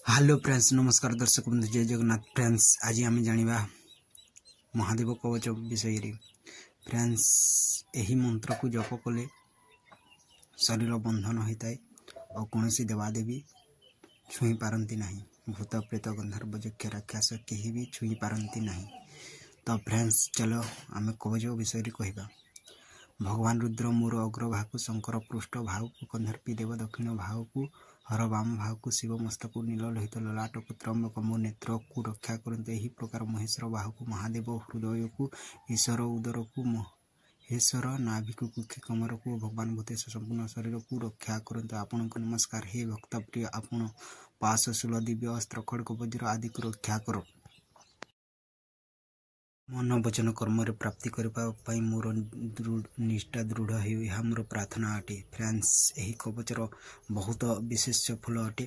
Hello friends, नमस्कार दर्शक बंधु, जय जगन्नाथ। फ्रेंड्स, आज आम जाना महादेव कवच विषय। फ्रेंड्स, यही मंत्र को जप कले शरीर बंधन होता है और कौन देवादेवी छुई पारती ना। भूत प्रेत गंधर्व यक्ष राक्षस कहीं भी छुई पारती ना। तो फ्रेंड्स, चलो आम कवच विषय कहवा। भगवान रुद्र मोर अग्र भाग, शंकर पृष्ठ भाव को, कंधर्पी देव दक्षिण भाव को, हर वाम भाव को, शिव मस्तक नील लोहित ललाट को, त्रम्बक मो नेत्र को रक्षा करते। यही प्रकार महेश्वर बाहु को, महादेव हृदय को, ईश्वर उदर को, महेश्वर नाभिक कुक्षि कमर को, भगवान भूतेश संपूर्ण शरीर को रक्षा करते। आपण को नमस्कार। हे भक्त प्रिय, आपण पास शूल दिव्य अस्त्र खड़ग वज्र आदि को रक्षा करो। मन वचन कर्म प्राप्ति करने मोर निष्ठा दृढ़ हो, मोर प्रार्थना अटे। फ्रेंड्स, यही कवचर बहुत विशेष फल अटे।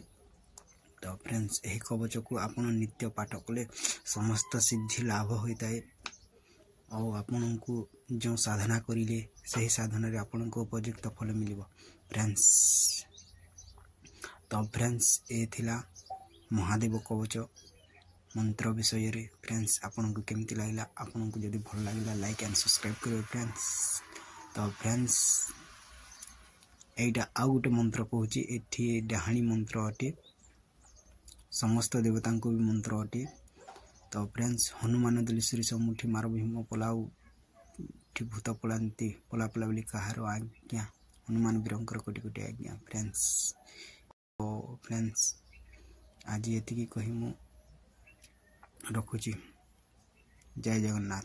तो फ्रेंड्स, यही कवच को आपण नित्य पाठ कले समस्त सिद्धि लाभ होता है और आपण को जो साधना करें से साधन रे आपण को उपयुक्त फल मिल। फ्रेंड्स, तो फ्रेंड्स, ये थिला महादेव कवच मंत्र विषय रे। फ्रेंड्स, आपन को केमती लागला, आपन को जदि भल लागला लाइक एंड सब्सक्राइब करो फ्रेंड्स। तो फ्रेंड्स, एटा आउ गोटे मंत्र कहूँ, एठी डाहाणी मंत्र अटे, समस्त देवता को भी मंत्र अटे। तो फ्रेंड्स, हनुमान दिल श्री मुठी मार भीम पलाऊ भूत पलांती पला पला बोली कहार आज्ञा, हनुमान वीरंकर कोटि कोटि आज्ञा। फ्रेंड्स, तो फ्रेंड्स, आज ये कही मु रखुची। जय जगन्नाथ।